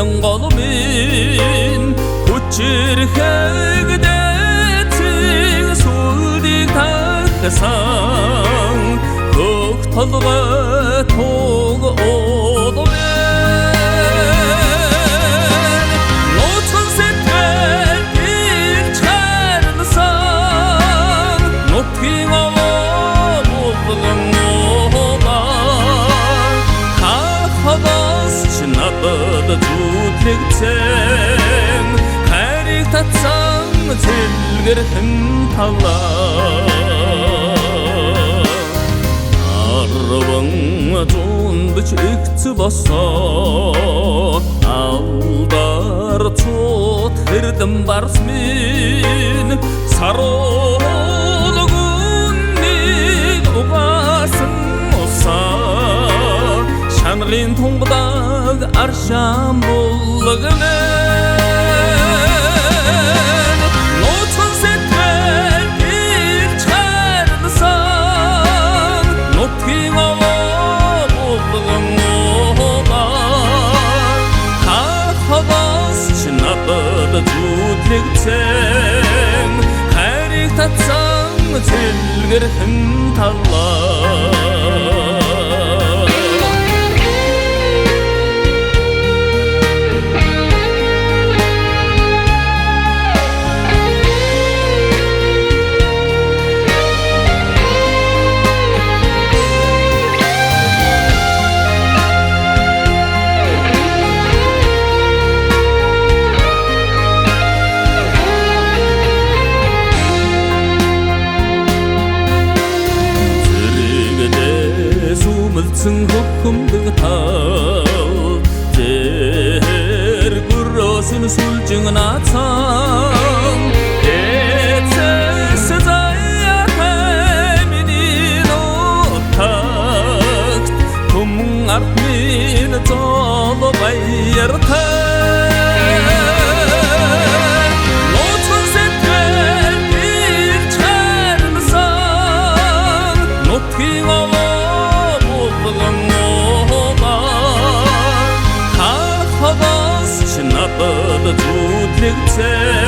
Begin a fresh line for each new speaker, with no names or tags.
Сүйдің қолымен көтерхегде тең сүлдік тақсаң көк толға тоғы олымен нотқын сеттен ел шығарылсаң нотқың алып болдығың оған қақпадас шынатыды жүтексең қәрек татсаң телгірхін тала арбаңа жонды чекті баса алдар чот хірдім барсмен саролы күннен ұғасың оса шанғын тоңғыдаг аршам болығымен нотқын сеттен ел шығарылсаң нотқың алып болдығың оған қақпадас шынатыды жүтексең қәрек татсаң телгірхін тала Мүлтсің хүкімдігі тал Тер күросын сүлжіңін атсаң Етсесі заяқ әменен оттақт Күмің артмен жолы байыртақ Нотқын сеттен ел шығарылсаң Нотқың алып қақпадас шынатыды жүтексең